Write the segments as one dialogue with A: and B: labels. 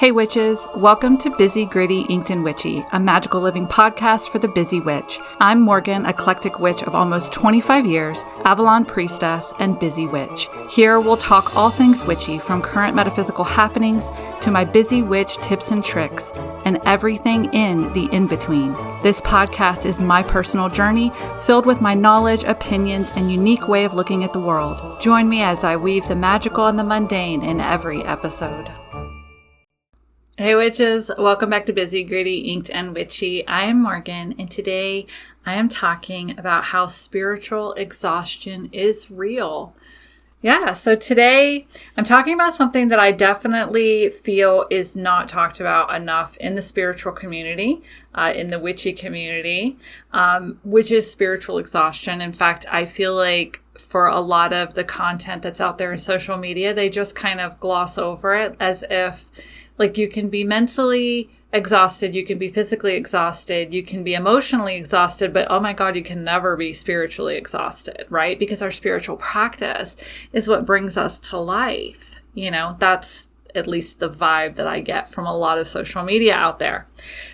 A: Hey witches, welcome to Busy, Gritty, Inked and Witchy, a magical living podcast for the busy witch. I'm Morgan, eclectic witch of almost 25 years, Avalon priestess, and busy witch. Here we'll talk all things witchy, from current metaphysical happenings to my busy witch tips and tricks, and everything in the in-between. This podcast is my personal journey, filled with my knowledge, opinions, and unique way of looking at the world. Join me as I weave the magical and the mundane in every episode. Hey witches, welcome back to Busy, Gritty, Inked and Witchy. I am Morgan, and today I am talking about how spiritual exhaustion is real. So today I'm talking about something that I definitely feel is not talked about enough in the spiritual community, in the witchy community, which is spiritual exhaustion. In fact, I feel like for a lot of the content that's out there in social media, they just kind of gloss over it as if like you can be mentally exhausted, you can be physically exhausted, you can be emotionally exhausted, but oh my God, you can never be spiritually exhausted, right? Because our spiritual practice is what brings us to life. You know, that's at least the vibe that I get from a lot of social media out there.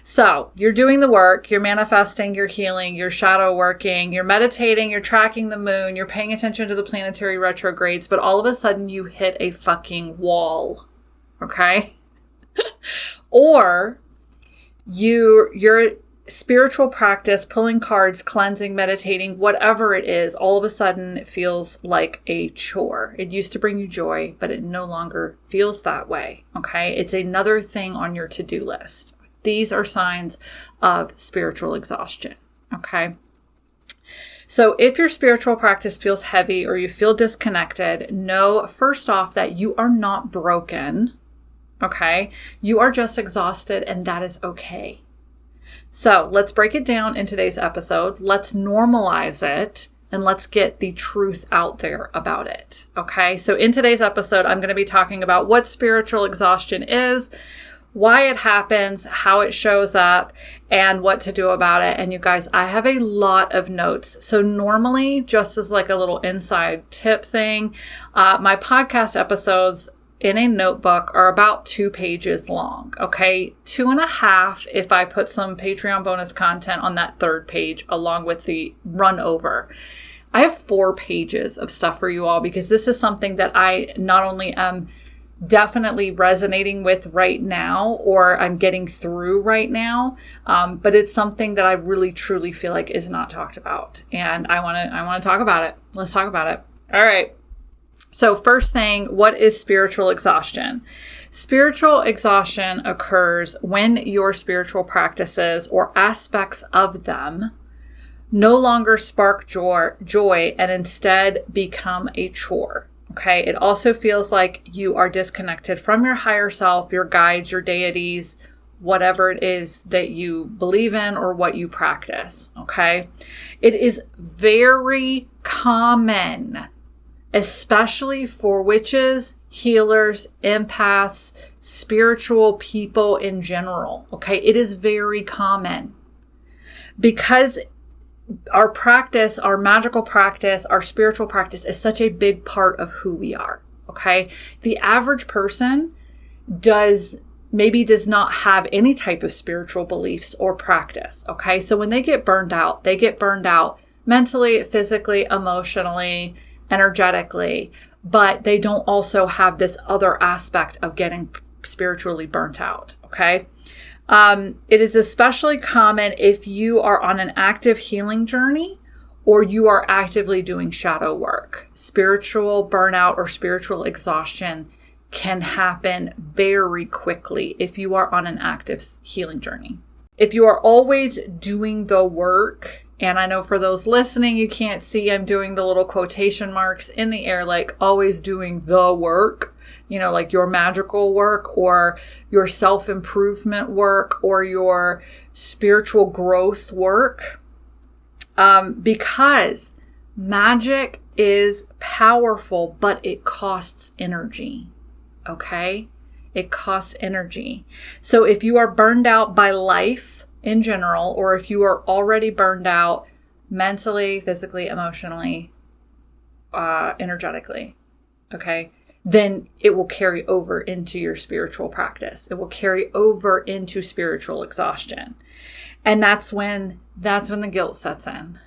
A: So you're doing the work, you're manifesting, you're healing, you're shadow working, you're meditating, you're tracking the moon, you're paying attention to the planetary retrogrades, but all of a sudden you hit a fucking wall, okay? Or your spiritual practice, pulling cards, cleansing, meditating, whatever it is, all of a sudden it feels like a chore. It used to bring you joy, but it no longer feels that way. Okay. It's another thing on your to-do list. These are signs of spiritual exhaustion. Okay. So if your spiritual practice feels heavy or you feel disconnected, know first off that you are not broken. Okay, you are just exhausted, and that is okay. So let's break it down in today's episode. Let's normalize it, and let's get the truth out there about it. Okay, so in today's episode, I'm going to be talking about what spiritual exhaustion is, why it happens, how it shows up, and what to do about it. And you guys, I have a lot of notes. So normally, just as like a little inside tip thing, my podcast episodes in a notebook are about 2 pages long, okay? 2.5 if I put some Patreon bonus content on that 3rd page along with the run over. I have 4 pages of stuff for you all because this is something that I not only am definitely resonating with right now or I'm getting through right now, but it's something that I really truly feel like is not talked about. And I want to talk about it. Let's talk about it. All right. So first thing, what is spiritual exhaustion? Spiritual exhaustion occurs when your spiritual practices or aspects of them no longer spark joy and instead become a chore. Okay. It also feels like you are disconnected from your higher self, your guides, your deities, whatever it is that you believe in or what you practice. Okay. It is very common, especially for witches, healers, empaths, spiritual people in general. Okay, it is very common because our practice, our magical practice, our spiritual practice is such a big part of who we are. Okay, the average person does not have any type of spiritual beliefs or practice. Okay, so when they get burned out mentally, physically, emotionally, energetically, but they don't also have this other aspect of getting spiritually burnt out. Okay. It is especially common if you are on an active healing journey or you are actively doing shadow work. Spiritual burnout or spiritual exhaustion can happen very quickly if you are on an active healing journey. If you are always doing the work, and I know for those listening, you can't see, I'm doing the little quotation marks in the air, like always doing the work, you know, like your magical work or your self-improvement work or your spiritual growth work. Because magic is powerful, but it costs energy. Okay? It costs energy. So if you are burned out by life in general, or if you are already burned out mentally, physically, emotionally, energetically, okay, then it will carry over into your spiritual practice. It will carry over into spiritual exhaustion. And that's when the guilt sets in.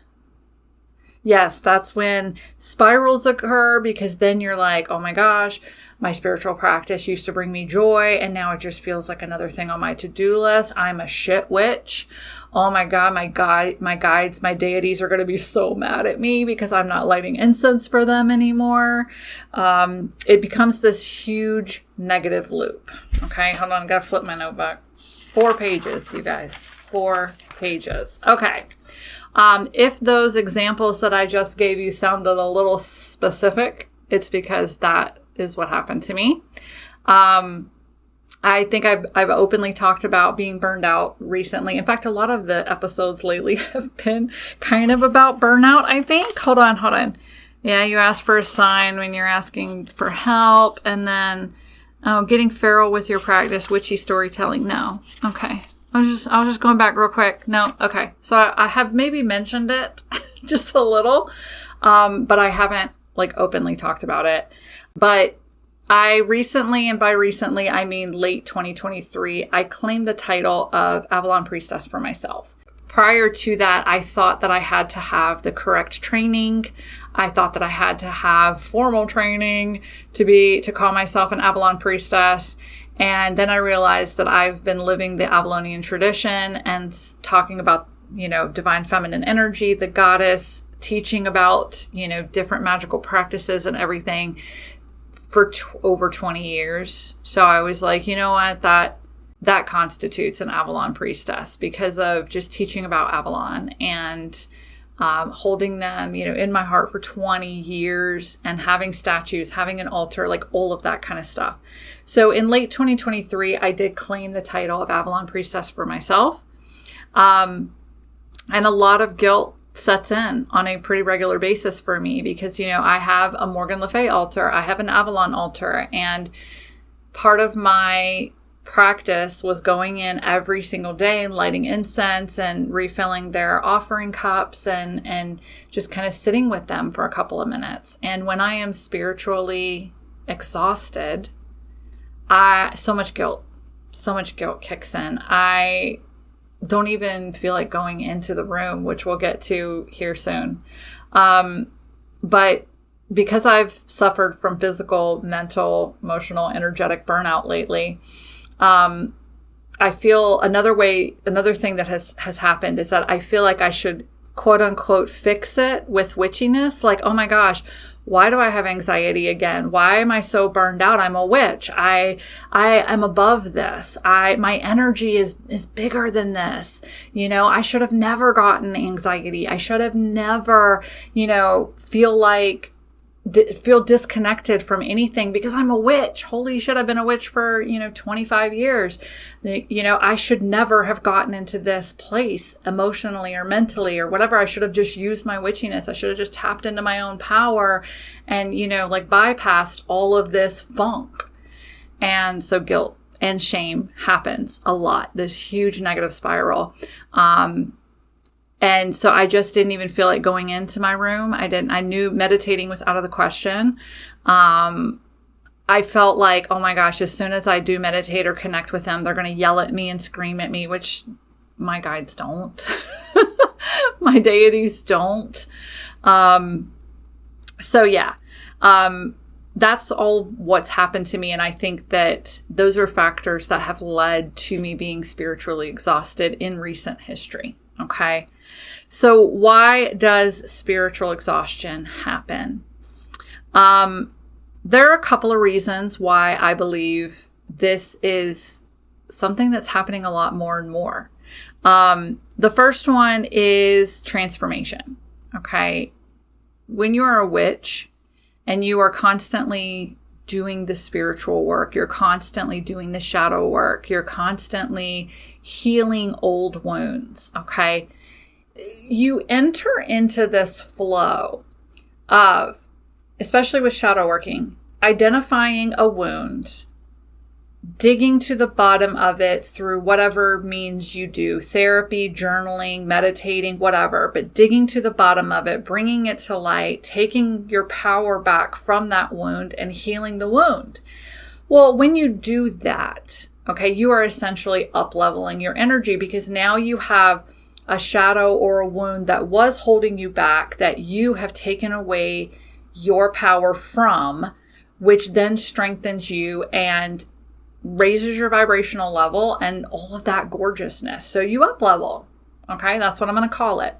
A: Yes, that's when spirals occur, because then you're like, oh my gosh, my spiritual practice used to bring me joy, and now it just feels like another thing on my to-do list. I'm a shit witch. Oh my God, my guides, my deities are going to be so mad at me because I'm not lighting incense for them anymore. It becomes this huge negative loop. Okay, hold on, I got to flip my notebook. 4 pages, you guys. 4 pages. Okay. If those examples that I just gave you sounded a little specific, it's because that is what happened to me. I think I've openly talked about being burned out recently. In fact, a lot of the episodes lately have been kind of about burnout, I think. Hold on. Yeah, you ask for a sign when you're asking for help. And then, getting feral with your practice, witchy storytelling. No. Okay. I was just going back real quick. No. Okay. So I have maybe mentioned it just a little, but I haven't openly talked about it. But I recently, and by recently, I mean late 2023, I claimed the title of Avalon Priestess for myself. Prior to that, I thought that I had to have the correct training. I thought that I had to have formal training to call myself an Avalon Priestess. And then I realized that I've been living the Avalonian tradition and talking about, divine feminine energy, the goddess, teaching about, different magical practices and everything for over 20 years. So I was like, you know what, that constitutes an Avalon Priestess, because of just teaching about Avalon and holding them, in my heart for 20 years and having statues, having an altar, all of that kind of stuff. So in late 2023, I did claim the title of Avalon Priestess for myself. And a lot of guilt sets in on a pretty regular basis for me because, I have a Morgan Le Fay altar, I have an Avalon altar, and part of my practice was going in every single day and lighting incense and refilling their offering cups and just kind of sitting with them for a couple of minutes. And when I am spiritually exhausted, so much guilt kicks in. I don't even feel like going into the room, which we'll get to here soon. But because I've suffered from physical, mental, emotional, energetic burnout lately, I feel another thing that has happened is that I feel like I should quote unquote fix it with witchiness. Like, oh my gosh, why do I have anxiety again? Why am I so burned out? I'm a witch. I am above this. My energy is bigger than this. I should have never gotten anxiety. I should have never, feel disconnected from anything because I'm a witch. Holy shit, I've been a witch for, 25 years. I should never have gotten into this place emotionally or mentally or whatever. I should have just used my witchiness. I should have just tapped into my own power and, bypassed all of this funk. And so guilt and shame happens a lot, this huge negative spiral. And so I just didn't even feel like going into my room. I knew meditating was out of the question. I felt like, oh my gosh, as soon as I do meditate or connect with them, they're going to yell at me and scream at me, which my guides don't. My deities don't. So yeah, that's all what's happened to me. And I think that those are factors that have led to me being spiritually exhausted in recent history. Okay. So why does spiritual exhaustion happen? There are a couple of reasons why I believe this is something that's happening a lot more and more. The first one is transformation. Okay. When you are a witch and you are constantly doing the spiritual work, you're constantly doing the shadow work, you're constantly healing old wounds, okay? You enter into this flow of, especially with shadow working, identifying a wound digging to the bottom of it through whatever means you do, therapy, journaling, meditating, whatever, but digging to the bottom of it, bringing it to light, taking your power back from that wound and healing the wound. Well, when you do that, okay, you are essentially up-leveling your energy because now you have a shadow or a wound that was holding you back that you have taken away your power from, which then strengthens you and raises your vibrational level and all of that gorgeousness. So you up level. Okay, that's what I'm going to call it.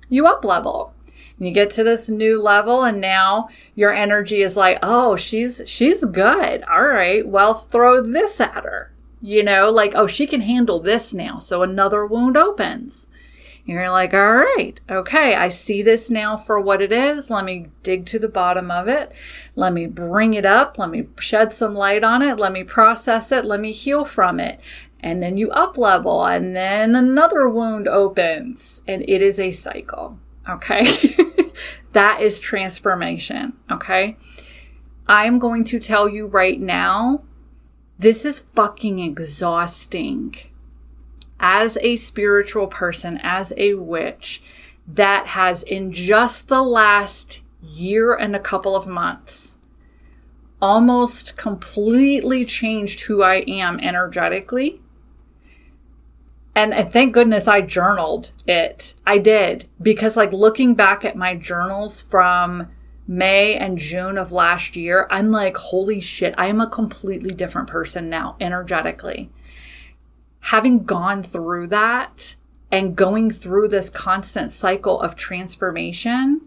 A: You up level. And you get to this new level and now your energy is like, oh, she's good. All right, well, throw this at her. You know, like, oh, she can handle this now. So another wound opens. And you're like, all right, okay, I see this now for what it is. Let me dig to the bottom of it. Let me bring it up. Let me shed some light on it. Let me process it. Let me heal from it. And then you up level and then another wound opens and it is a cycle. Okay. That is transformation. Okay. I'm going to tell you right now, this is fucking exhausting. As a spiritual person, as a witch, that has in just the last year and a couple of months almost completely changed who I am energetically. And thank goodness I journaled it. I did. Because like looking back at my journals from May and June of last year, I'm like, holy shit, I am a completely different person now energetically. Having gone through that and going through this constant cycle of transformation,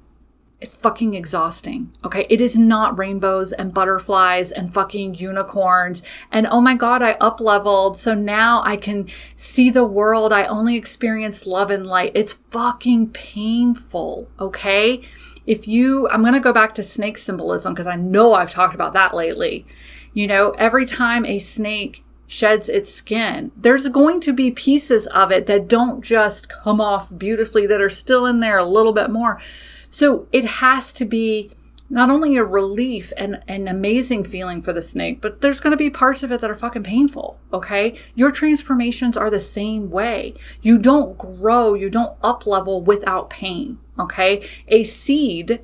A: it's fucking exhausting. Okay. It is not rainbows and butterflies and fucking unicorns. And oh my God, I up leveled. So now I can see the world. I only experience love and light. It's fucking painful. Okay. I'm going to go back to snake symbolism because I know I've talked about that lately. You know, every time a snake sheds its skin, there's going to be pieces of it that don't just come off beautifully, that are still in there a little bit more. So it has to be not only a relief and an amazing feeling for the snake, but there's going to be parts of it that are fucking painful. Okay. Your transformations are the same way. You don't grow, you don't up level without pain. Okay. A seed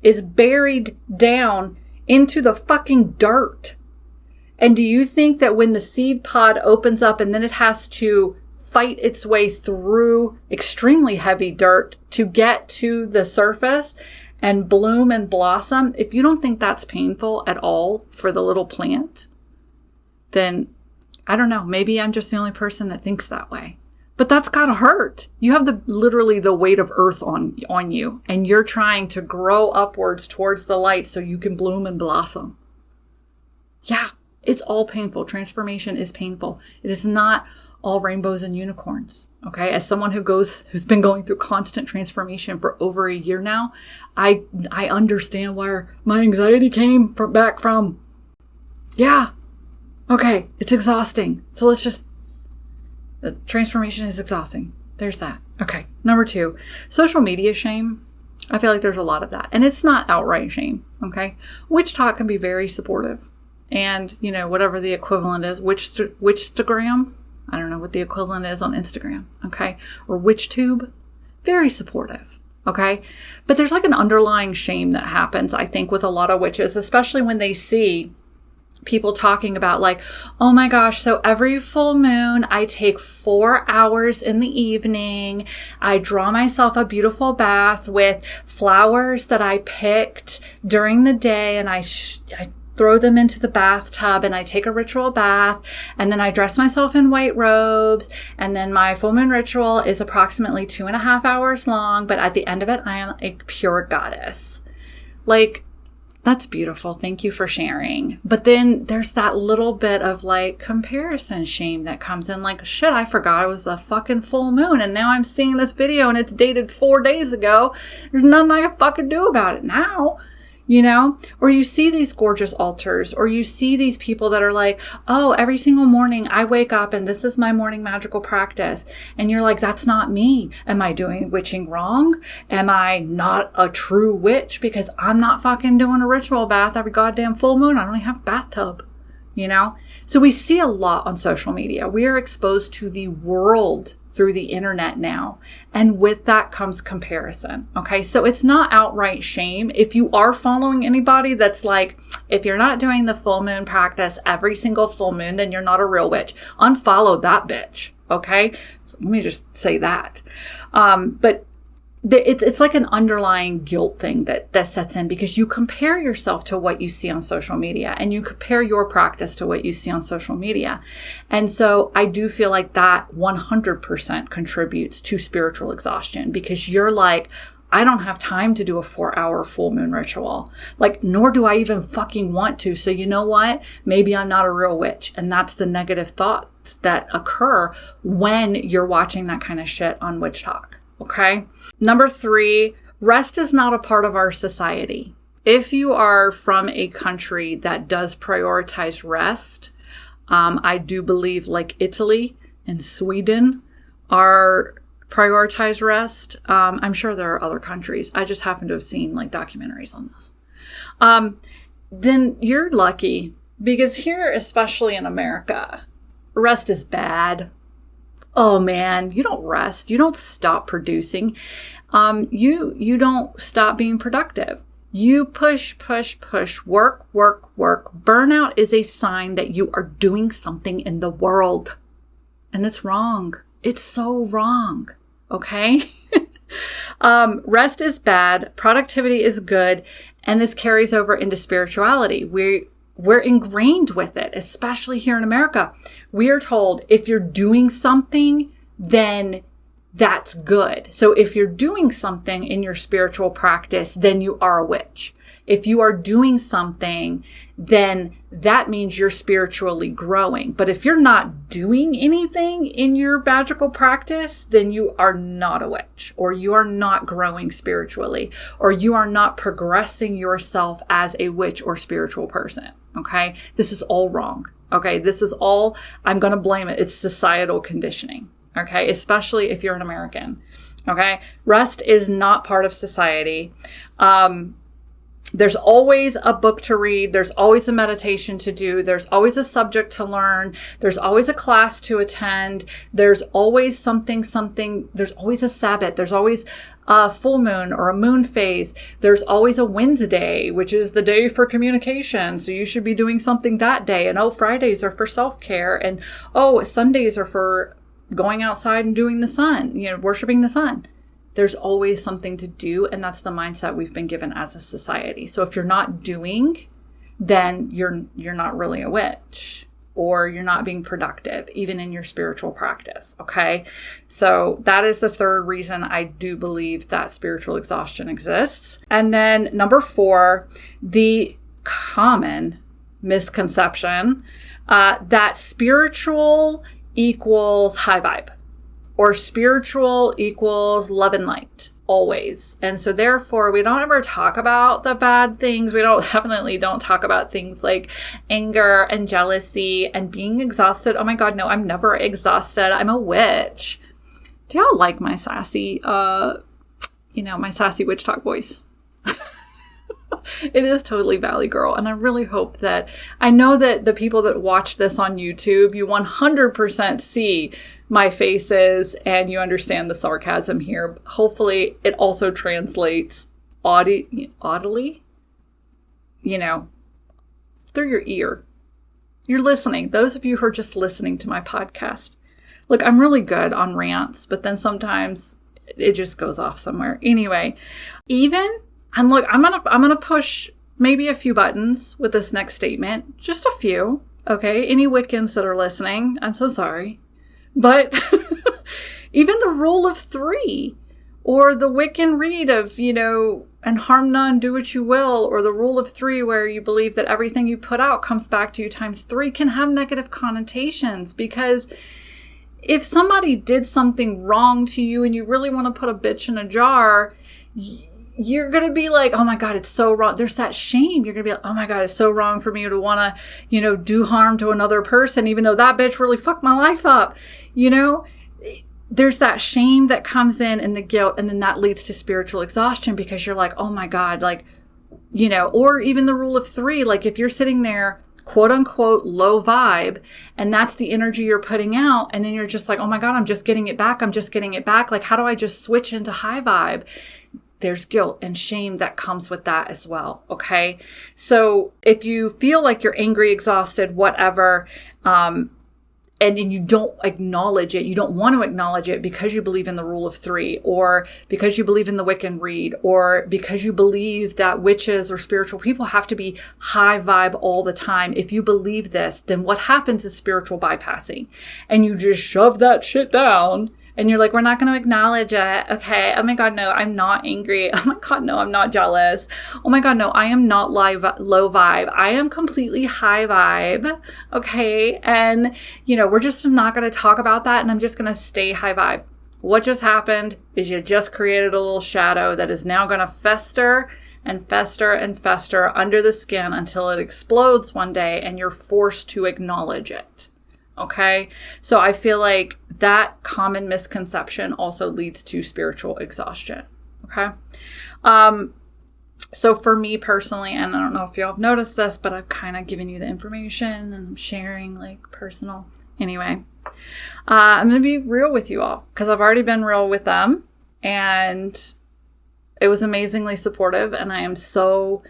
A: is buried down into the fucking dirt. And do you think that when the seed pod opens up and then it has to fight its way through extremely heavy dirt to get to the surface and bloom and blossom, if you don't think that's painful at all for the little plant, then I don't know, maybe I'm just the only person that thinks that way. But that's gotta hurt. You have literally the weight of earth on you, and you're trying to grow upwards towards the light so you can bloom and blossom. Yeah. It's all painful. Transformation is painful. It is not all rainbows and unicorns. Okay. As someone who's been going through constant transformation for over a year now, I understand where my anxiety came back from. Yeah. Okay. It's exhausting. So the transformation is exhausting. There's that. Okay. Number 2, social media shame. I feel like there's a lot of that, and it's not outright shame. Okay. Witch talk can be very supportive. And, you know, whatever the equivalent is, Witchstagram, I don't know what the equivalent is on Instagram, okay? Or WitchTube, very supportive, okay? But there's like an underlying shame that happens, I think, with a lot of witches, especially when they see people talking about like, oh my gosh, so every full moon, I take 4 hours in the evening. I draw myself a beautiful bath with flowers that I picked during the day, and I throw them into the bathtub, and I take a ritual bath, and then I dress myself in white robes, and then my full moon ritual is approximately 2.5 hours long, but at the end of it, I am a pure goddess. Like, that's beautiful. Thank you for sharing. But then there's that little bit of like comparison shame that comes in, like, shit, I forgot it was a fucking full moon, and now I'm seeing this video and it's dated 4 days ago. There's nothing I can fucking do about it now. You know, or you see these gorgeous altars, or you see these people that are like, oh, every single morning I wake up and this is my morning magical practice. And you're like, that's not me. Am I doing witching wrong? Am I not a true witch because I'm not fucking doing a ritual bath every goddamn full moon? I don't even have a bathtub. you know? So we see a lot on social media. We are exposed to the world through the internet now. And with that comes comparison. Okay. So it's not outright shame. If you are following anybody that's like, if you're not doing the full moon practice every single full moon, then you're not a real witch. Unfollow that bitch. Okay. So let me just say that. But it's like an underlying guilt thing that sets in because you compare yourself to what you see on social media and you compare your practice to what you see on social media. And so I do feel like that 100% contributes to spiritual exhaustion because you're like, I don't have time to do a 4-hour full moon ritual. Like, nor do I even fucking want to. So you know what? Maybe I'm not a real witch. And that's the negative thoughts that occur when you're watching that kind of shit on Witch Talk. Okay. Number 3, rest is not a part of our society. If you are from a country that does prioritize rest, I do believe like Italy and Sweden are prioritize rest. I'm sure there are other countries. I just happen to have seen like documentaries on those. Then you're lucky because here, especially in America, rest is bad. Oh man, you don't rest. You don't stop producing. You don't stop being productive. You push, work. Burnout is a sign that you are doing something in the world. And it's wrong. It's so wrong. Okay? Rest is bad. Productivity is good. And this carries over into spirituality. We're ingrained with it, especially here in America. We are told if you're doing something, then that's good. So if you're doing something in your spiritual practice, then you are a witch. If you are doing something, then that means you're spiritually growing. But if you're not doing anything in your magical practice, then you are not a witch, or you are not growing spiritually, or you are not progressing yourself as a witch or spiritual person. Okay. This is all wrong. Okay. This is all, I'm going to blame it. It's societal conditioning. Okay. Especially if you're an American. Okay. Rest is not part of society. There's always a book to read. There's always a meditation to do. There's always a subject to learn. There's always a class to attend. There's always something. There's always a Sabbath. There's always a full moon or a moon phase. There's always a Wednesday, which is the day for communication. So you should be doing something that day. And Fridays are for self-care. And Sundays are for going outside and doing the sun, worshiping the sun. There's always something to do, and that's the mindset we've been given as a society. So if you're not doing, then you're not really a witch, or you're not being productive, even in your spiritual practice, okay? So that is the third reason I do believe that spiritual exhaustion exists. And then number 4, the common misconception that spiritual equals high vibe. Or spiritual equals love and light, always. And so therefore, we don't ever talk about the bad things. We definitely don't talk about things like anger and jealousy and being exhausted. Oh my God, no, I'm never exhausted. I'm a witch. Do y'all like my sassy, my sassy witch talk voice? It is totally Valley Girl. And I really hope that, I know that the people that watch this on YouTube, you 100% see my faces and you understand the sarcasm here. Hopefully it also translates audibly, through your ear. You're listening. Those of you who are just listening to my podcast. Look, I'm really good on rants, but then sometimes it just goes off somewhere. Anyway, and look, I'm gonna push maybe a few buttons with this next statement. Just a few, okay? Any Wiccans that are listening, I'm so sorry. But even the rule of 3, or the Wiccan read of, and harm none, do what you will, or the rule of 3 where you believe that everything you put out comes back to you times 3 can have negative connotations, because if somebody did something wrong to you and you really want to put a bitch in a jar, you're going to be like, oh my God, it's so wrong. There's that shame. You're going to be like, oh my God, it's so wrong for me to want to, do harm to another person, even though that bitch really fucked my life up. There's that shame that comes in and the guilt. And then that leads to spiritual exhaustion because you're like, oh my God, or even the rule of 3, like if you're sitting there quote unquote low vibe, and that's the energy you're putting out, and then you're just like, oh my God, I'm just getting it back. Like, how do I just switch into high vibe? There's guilt and shame that comes with that as well. Okay. So if you feel like you're angry, exhausted, whatever, and you don't acknowledge it, you don't want to acknowledge it because you believe in the rule of three, or because you believe in the Wiccan read, or because you believe that witches or spiritual people have to be high vibe all the time. If you believe this, then what happens is spiritual bypassing, and you just shove that shit down. And you're like, we're not going to acknowledge it. Okay. Oh my God, no, I'm not angry. Oh my God, no, I'm not jealous. Oh my God, no, I am not low vibe. I am completely high vibe. Okay. And, we're just not going to talk about that. And I'm just going to stay high vibe. What just happened is you just created a little shadow that is now going to fester and fester and fester under the skin until it explodes one day and you're forced to acknowledge it. Okay. So I feel like that common misconception also leads to spiritual exhaustion. Okay. So for me personally, and I don't know if y'all have noticed this, but I've kind of given you the information and I'm sharing like personal. Anyway, I'm going to be real with you all because I've already been real with them and it was amazingly supportive. And I am so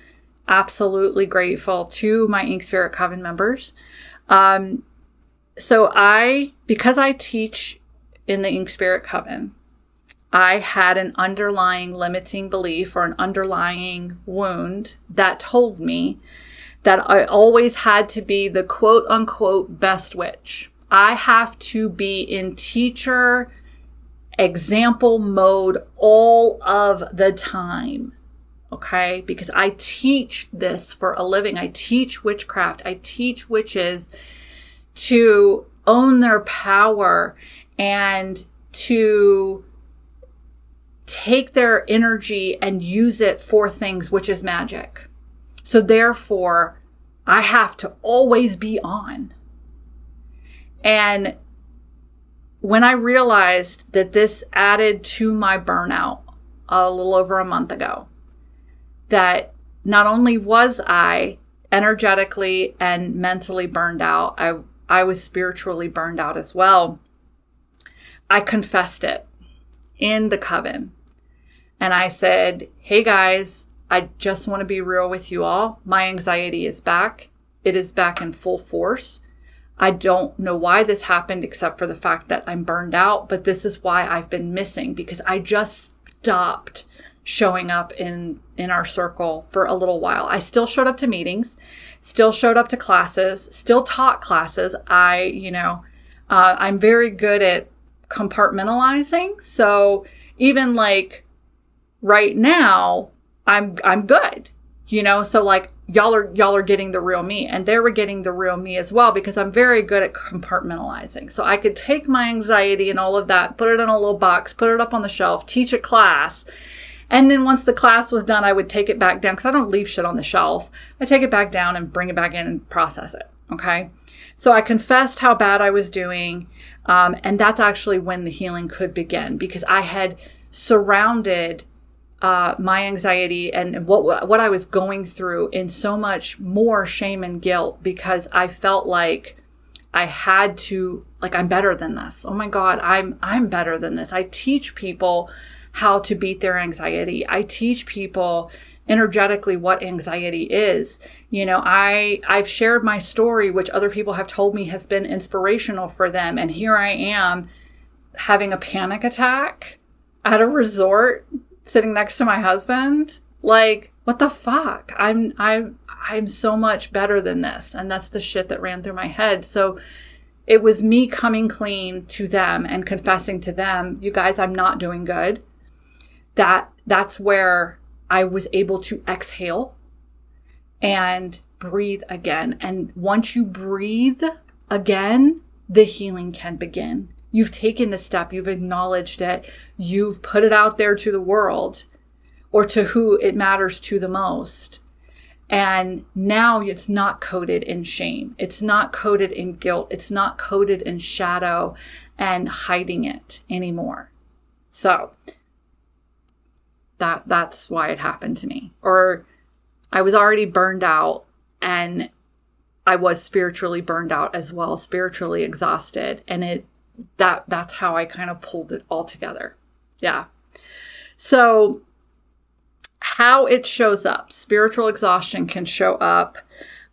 A: absolutely grateful to my Ink Spirit Coven members. So because I teach in the Ink Spirit Coven, I had an underlying limiting belief or an underlying wound that told me that I always had to be the quote unquote best witch. I have to be in teacher example mode all of the time. Okay? Because I teach this for a living. I teach witchcraft. I teach witches to own their power and to take their energy and use it for things, which is magic. So therefore, I have to always be on. And when I realized that this added to my burnout a little over a month ago, that not only was I energetically and mentally burned out, I was spiritually burned out as well. I confessed it in the coven. And I said, hey guys, I just want to be real with you all. My anxiety is back. It is back in full force. I don't know why this happened except for the fact that I'm burned out, but this is why I've been missing because I just stopped showing up in our circle for a little while. I still showed up to meetings, still showed up to classes, still taught classes. I'm very good at compartmentalizing. So even like right now, I'm good, so like y'all are getting the real me and they were getting the real me as well because I'm very good at compartmentalizing. So I could take my anxiety and all of that, put it in a little box, put it up on the shelf, teach a class. And then once the class was done, I would take it back down because I don't leave shit on the shelf. I take it back down and bring it back in and process it. Okay. So I confessed how bad I was doing. And that's actually when the healing could begin because I had surrounded my anxiety and what I was going through in so much more shame and guilt because I felt like I had to, like, I'm better than this. Oh my God, I'm better than this. I teach people how to beat their anxiety. I teach people energetically what anxiety is. I've shared my story, which other people have told me has been inspirational for them. And here I am having a panic attack at a resort, sitting next to my husband. Like, what the fuck? I'm so much better than this. And that's the shit that ran through my head. So it was me coming clean to them and confessing to them, you guys, I'm not doing good. That's where I was able to exhale and breathe again. And once you breathe again, the healing can begin. You've taken the step, you've acknowledged it, you've put it out there to the world or to who it matters to the most. And now it's not coded in shame. It's not coded in guilt. It's not coded in shadow and hiding it anymore. So that's why it happened to me. Or I was already burned out and I was spiritually burned out as well, spiritually exhausted. And that's how I kind of pulled it all together. Yeah. So how it shows up, spiritual exhaustion can show up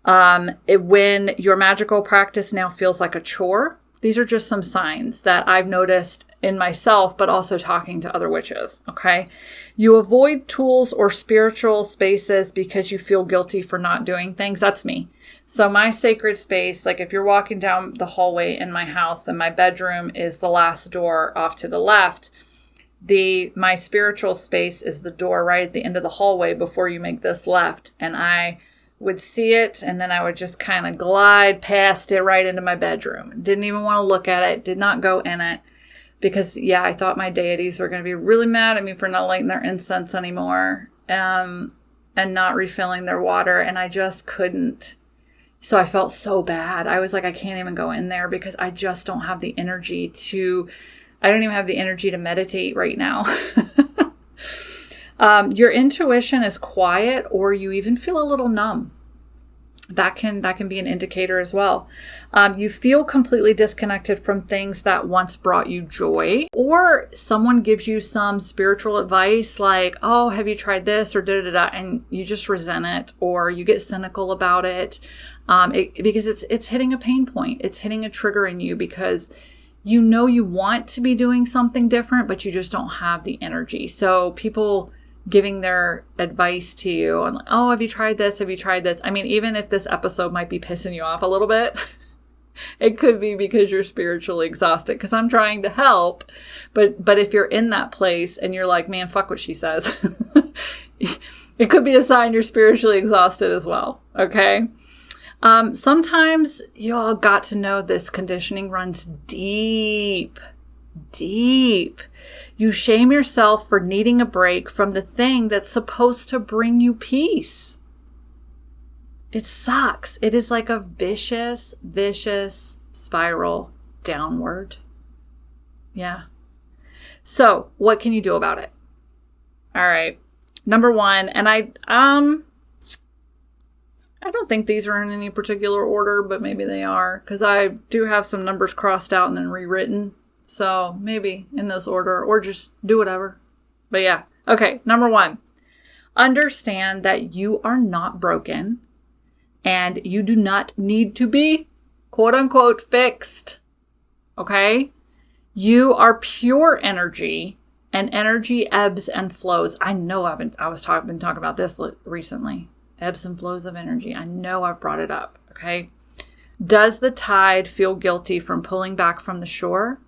A: when your magical practice now feels like a chore. These are just some signs that I've noticed in myself, but also talking to other witches, okay? You avoid tools or spiritual spaces because you feel guilty for not doing things. That's me. So my sacred space, like if you're walking down the hallway in my house and my bedroom is the last door off to the left, my spiritual space is the door right at the end of the hallway before you make this left. And I would see it, and then I would just kind of glide past it right into my bedroom. Didn't even want to look at it, did not go in it, because I thought my deities were going to be really mad at me for not lighting their incense anymore, and not refilling their water, and I just couldn't. So I felt so bad. I was like, I can't even go in there because I just don't have the energy I don't even have the energy to meditate right now. Your intuition is quiet, or you even feel a little numb. That can be an indicator as well. You feel completely disconnected from things that once brought you joy, or someone gives you some spiritual advice like, oh, have you tried this or da-da-da-da, and you just resent it, or you get cynical about it, because it's hitting a pain point. It's hitting a trigger in you because you know you want to be doing something different, but you just don't have the energy. So people giving their advice to you and like, oh, have you tried this? Have you tried this? I mean, even if this episode might be pissing you off a little bit, it could be because you're spiritually exhausted, because I'm trying to help. But if you're in that place and you're like, man, fuck what she says, it could be a sign you're spiritually exhausted as well. Okay. Sometimes you all got to know this conditioning runs deep. You shame yourself for needing a break from the thing that's supposed to bring you peace. It sucks. It is like a vicious spiral downward. Yeah. So what can you do about it? All right. Number one, and I don't think these are in any particular order, but maybe they are, because I do have some numbers crossed out and then rewritten. So maybe in this order, or just do whatever. But yeah. Okay. Number one, understand that you are not broken and you do not need to be quote unquote fixed. Okay. You are pure energy, and energy ebbs and flows. I know I've been talking about this recently. Ebbs and flows of energy. I know I've brought it up. Okay. Does the tide feel guilty from pulling back from the shore?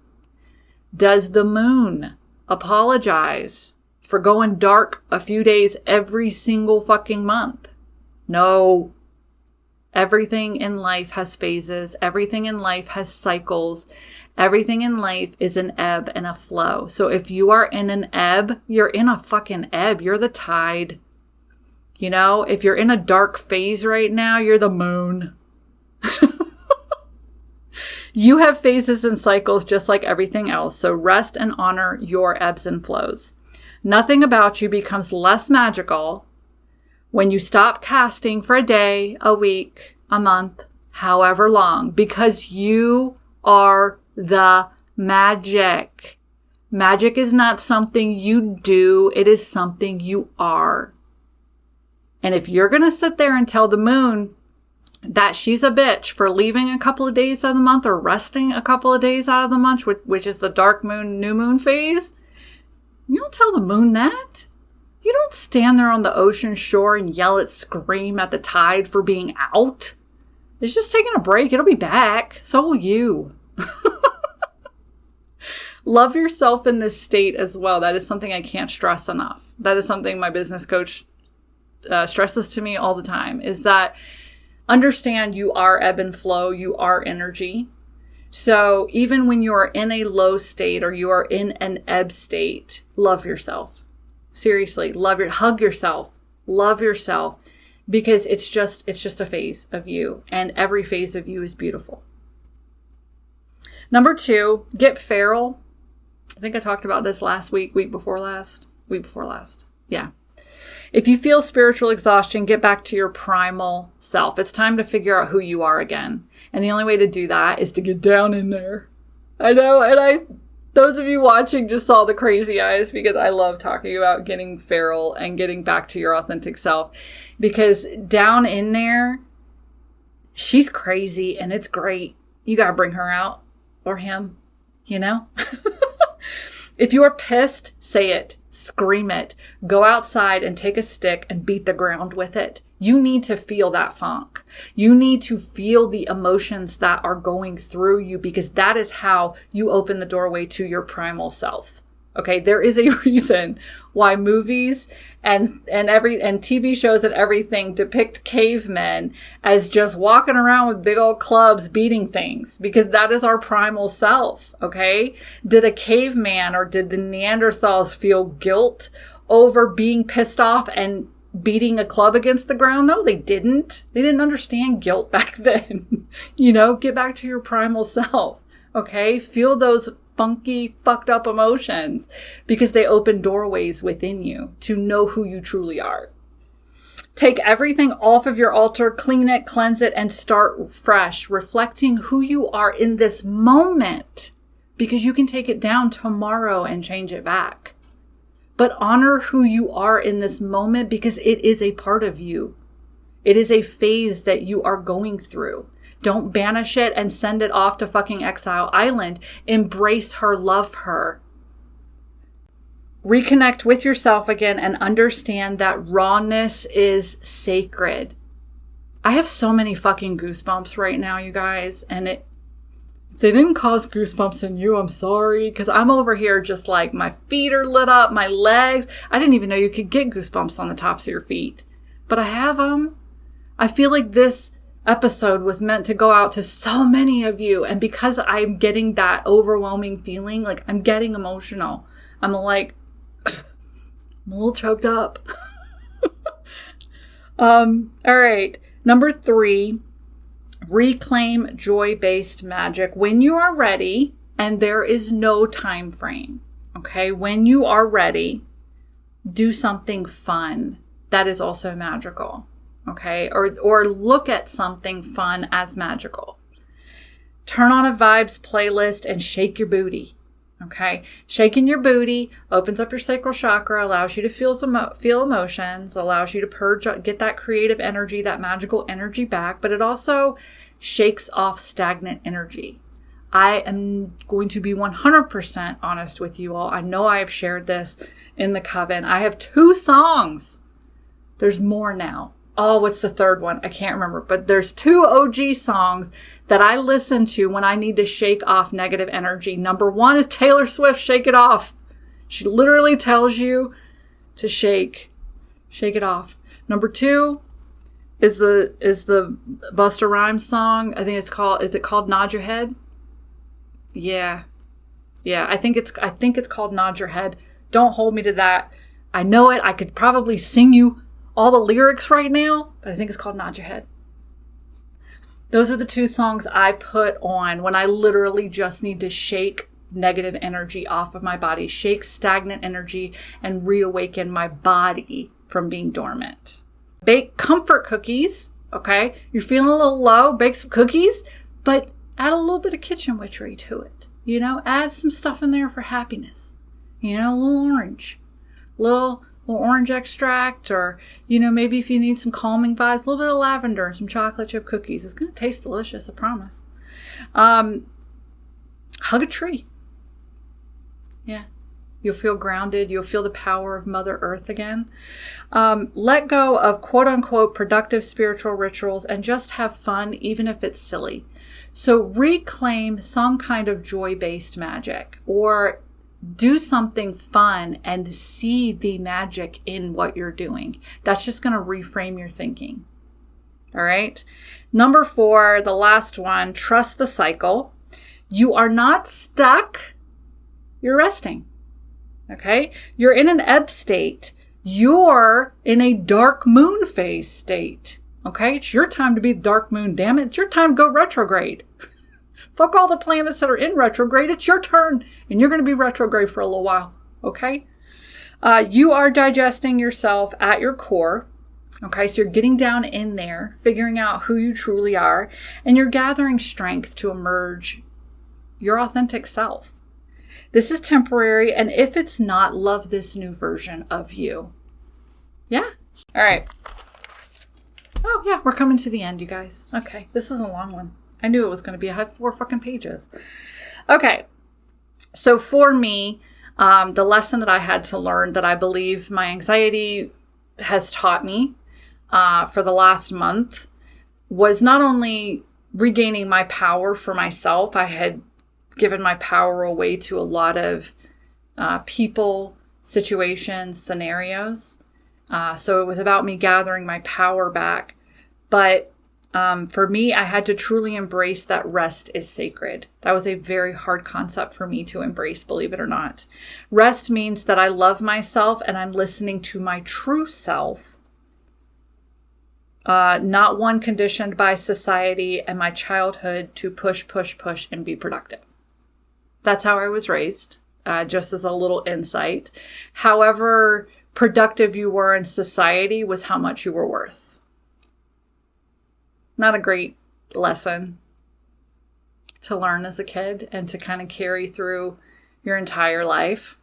A: Does the moon apologize for going dark a few days every single fucking month? No. Everything in life has phases. Everything in life has cycles. Everything in life is an ebb and a flow. So if you are in an ebb, you're in a fucking ebb. You're the tide. You know, if you're in a dark phase right now, you're the moon. You have phases and cycles just like everything else, so rest and honor your ebbs and flows. Nothing about you becomes less magical when you stop casting for a day, a week, a month, however long, because you are the magic. Magic is not something you do, it is something you are. And if you're going to sit there and tell the moon that she's a bitch for leaving a couple of days out of the month or resting a couple of days out of the month, which is the dark moon, new moon phase, you don't tell the moon that. You don't stand there on the ocean shore and yell scream at the tide for being out. It's just taking a break. It'll be back. So will you. Love yourself in this state as well. That is something I can't stress enough. That is something my business coach stresses to me all the time, is that understand you are ebb and flow, you are energy. So even when you are in a low state or you are in an ebb state, love yourself. Seriously, hug yourself, love yourself, because it's just a phase of you, and every phase of you is beautiful. Number two, get feral. I think I talked about this last week before last. Yeah. If you feel spiritual exhaustion, get back to your primal self. It's time to figure out who you are again. And the only way to do that is to get down in there. I know, and those of you watching just saw the crazy eyes because I love talking about getting feral and getting back to your authentic self. Because down in there, she's crazy and it's great. You got to bring her out, or him, you know? If you are pissed, say it, scream it, go outside and take a stick and beat the ground with it. You need to feel that funk. You need to feel the emotions that are going through you, because that is how you open the doorway to your primal self. Okay, there is a reason why movies and TV shows and everything depict cavemen as just walking around with big old clubs beating things, because that is our primal self, okay? Did a caveman or did the Neanderthals feel guilt over being pissed off and beating a club against the ground? No, they didn't. They didn't understand guilt back then. Get back to your primal self, okay? Feel those funky, fucked up emotions, because they open doorways within you to know who you truly are. Take everything off of your altar, clean it, cleanse it, and start fresh, reflecting who you are in this moment, because you can take it down tomorrow and change it back. But honor who you are in this moment, because it is a part of you. It is a phase that you are going through. Don't banish it and send it off to fucking Exile Island. Embrace her, love her. Reconnect with yourself again and understand that rawness is sacred. I have so many fucking goosebumps right now, you guys. And if they didn't cause goosebumps in you, I'm sorry. Because I'm over here just like my feet are lit up, my legs. I didn't even know you could get goosebumps on the tops of your feet. But I have them. I feel like this episode was meant to go out to so many of you, and because I'm getting that overwhelming feeling, like I'm getting emotional, I'm like I'm a little choked up. All right, number 3, reclaim joy-based magic when you are ready, and there is no time frame. Okay, when you are ready, do something fun that is also magical. Okay, or look at something fun as magical. Turn on a vibes playlist and shake your booty. Okay, shaking your booty opens up your sacral chakra, allows you to feel emotions, allows you to purge, get that creative energy, that magical energy back, but it also shakes off stagnant energy. I am going to be 100% honest with you all. I know I have shared this in the coven. I have 2 songs. There's more now. Oh, what's the third one? I can't remember. But there's 2 OG songs that I listen to when I need to shake off negative energy. Number 1 is Taylor Swift, Shake It Off. She literally tells you to shake it off. Number 2 is the Busta Rhymes song. I think is it called Nod Your Head? Yeah. I think it's called Nod Your Head. Don't hold me to that. I know it. I could probably sing you all the lyrics right now, but I think it's called Nod Your Head. Those are the 2 songs I put on when I literally just need to shake negative energy off of my body, shake stagnant energy, and reawaken my body from being dormant. Bake comfort cookies, okay? You're feeling a little low, bake some cookies, but add a little bit of kitchen witchery to it. Add some stuff in there for happiness. A little orange, little orange extract, or, maybe if you need some calming vibes, a little bit of lavender and some chocolate chip cookies. It's going to taste delicious, I promise. Hug a tree. Yeah. You'll feel grounded. You'll feel the power of Mother Earth again. Let go of quote unquote productive spiritual rituals and just have fun, even if it's silly. So reclaim some kind of joy-based magic, or do something fun and see the magic in what you're doing. That's just going to reframe your thinking. All right. Number 4, the last one, trust the cycle. You are not stuck. You're resting. Okay. You're in an ebb state. You're in a dark moon phase state. Okay. It's your time to be the dark moon. Damn it. It's your time to go retrograde. Fuck all the planets that are in retrograde. It's your turn, and you're going to be retrograde for a little while, okay? You are digesting yourself at your core. Okay, so you're getting down in there, figuring out who you truly are, and you're gathering strength to emerge your authentic self. This is temporary, and if it's not, love this new version of you. Yeah? All right. Oh, yeah, we're coming to the end, you guys. Okay, this is a long one. I knew it was going to be. I had 4 fucking pages. Okay, so for me, the lesson that I had to learn that I believe my anxiety has taught me for the last month was not only regaining my power for myself. I had given my power away to a lot of people, situations, scenarios. So it was about me gathering my power back. But for me, I had to truly embrace that rest is sacred. That was a very hard concept for me to embrace, believe it or not. Rest means that I love myself and I'm listening to my true self, not one conditioned by society and my childhood to push, and be productive. That's how I was raised, just as a little insight. However productive you were in society was how much you were worth. Not a great lesson to learn as a kid and to kind of carry through your entire life.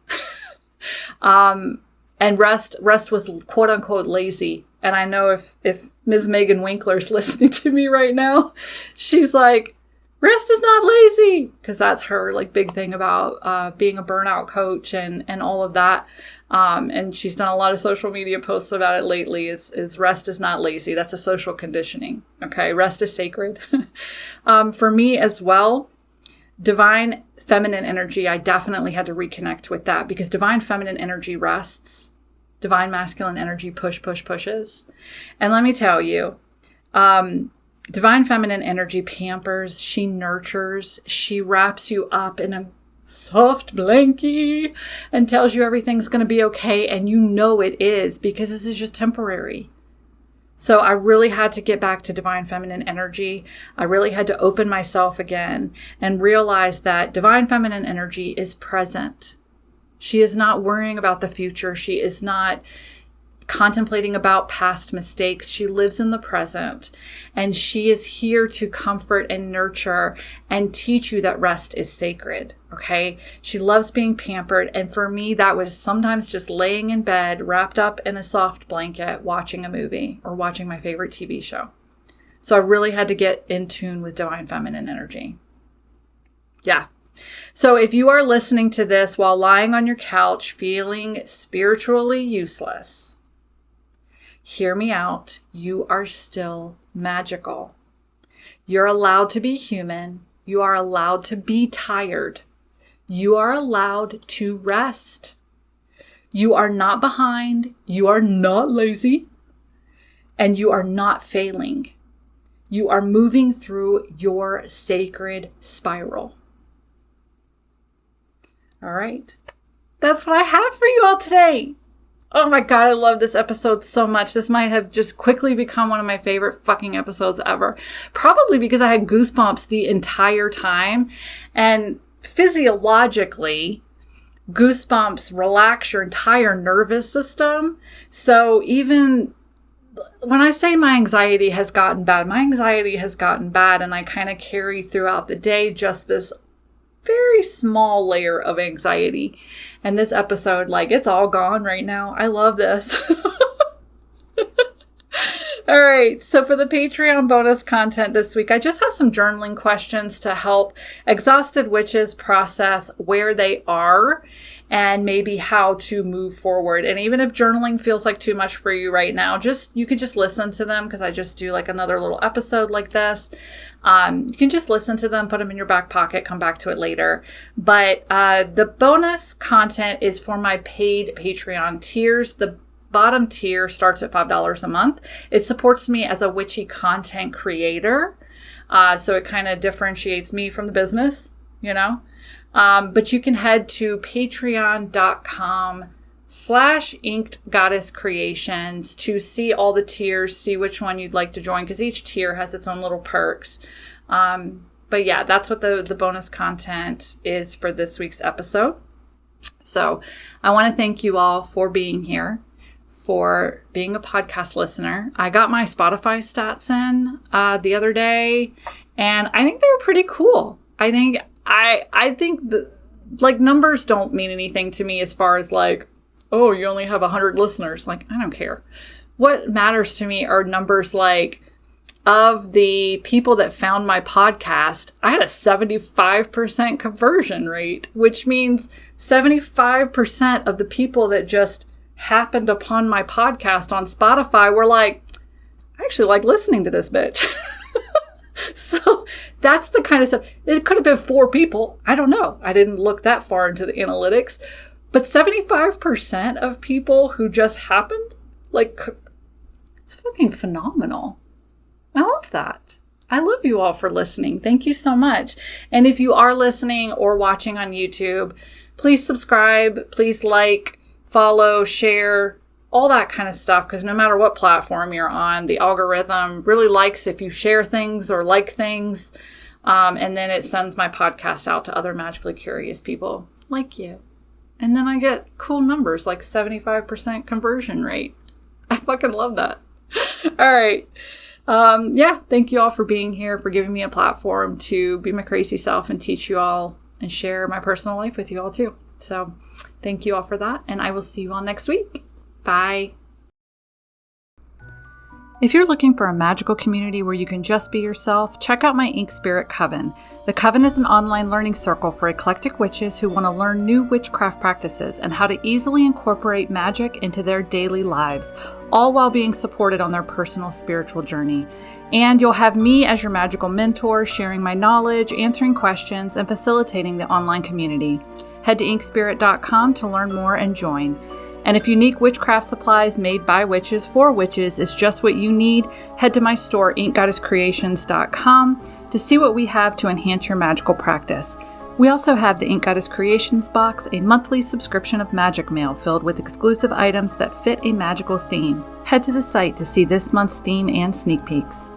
A: And rest was quote unquote lazy. And I know if Ms. Megan Winkler's listening to me right now, she's like, rest is not lazy, because that's her like big thing about being a burnout coach and all of that. And she's done a lot of social media posts about it lately. Is rest is not lazy. That's a social conditioning. Okay, rest is sacred. For me as well, divine feminine energy, I definitely had to reconnect with that, because divine feminine energy rests. Divine masculine energy pushes. And let me tell you, divine feminine energy pampers, she nurtures, she wraps you up in a soft blankie and tells you everything's going to be okay. And you know it is, because this is just temporary. So I really had to get back to divine feminine energy. I really had to open myself again and realize that divine feminine energy is present. She is not worrying about the future. She is not contemplating about past mistakes. She lives in the present, and she is here to comfort and nurture and teach you that rest is sacred. Okay. She loves being pampered. And for me, that was sometimes just laying in bed, wrapped up in a soft blanket, watching a movie or watching my favorite TV show. So I really had to get in tune with divine feminine energy. Yeah. So if you are listening to this while lying on your couch feeling spiritually useless, hear me out. You are still magical. You're allowed to be human. You are allowed to be tired. You are allowed to rest. You are not behind. You are not lazy. And you are not failing. You are moving through your sacred spiral. All right. That's what I have for you all today. Oh my God, I love this episode so much. This might have just quickly become one of my favorite fucking episodes ever. Probably because I had goosebumps the entire time. And physiologically, goosebumps relax your entire nervous system. So even when I say my anxiety has gotten bad, and I kind of carry throughout the day just this very small layer of anxiety. And this episode, like, it's all gone right now. I love this. All right. So for the Patreon bonus content this week, I just have some journaling questions to help exhausted witches process where they are and maybe how to move forward. And even if journaling feels like too much for you right now, you can just listen to them, because I just do like another little episode like this. You can just listen to them, put them in your back pocket, come back to it later. But the bonus content is for my paid Patreon tiers. The bottom tier starts at $5 a month. It supports me as a witchy content creator. So it kind of differentiates me from the business, you know. But you can head to patreon.com/inkedgoddesscreations to see all the tiers, see which one you'd like to join, because each tier has its own little perks. But yeah, that's what the bonus content is for this week's episode. So I want to thank you all for being here, for being a podcast listener. I got my Spotify stats in the other day, and I think they were pretty cool. I think like numbers don't mean anything to me as far as like, oh, you only have 100 listeners. Like, I don't care. What matters to me are numbers like, of the people that found my podcast, I had a 75% conversion rate, which means 75% of the people that just happened upon my podcast on Spotify were like, I actually like listening to this bitch. So that's the kind of stuff. It could have been 4 people. I don't know. I didn't look that far into the analytics. But 75% of people who just happened, like, it's fucking phenomenal. I love that. I love you all for listening. Thank you so much. And if you are listening or watching on YouTube, please subscribe, please like, follow, share, all that kind of stuff. Because no matter what platform you're on, the algorithm really likes if you share things or like things. And then it sends my podcast out to other magically curious people like you. And then I get cool numbers like 75% conversion rate. I fucking love that. All right. Thank you all for being here, for giving me a platform to be my crazy self and teach you all and share my personal life with you all too. So thank you all for that. And I will see you all next week. Bye. If you're looking for a magical community where you can just be yourself, check out my Ink Spirit Coven. The Coven is an online learning circle for eclectic witches who want to learn new witchcraft practices and how to easily incorporate magic into their daily lives, all while being supported on their personal spiritual journey. And you'll have me as your magical mentor, sharing my knowledge, answering questions, and facilitating the online community. Head to inkspirit.com to learn more and join. And if unique witchcraft supplies made by witches for witches is just what you need, head to my store, inkgoddesscreations.com, to see what we have to enhance your magical practice. We also have the Ink Goddess Creations box, a monthly subscription of magick mail filled with exclusive items that fit a magical theme. Head to the site to see this month's theme and sneak peeks.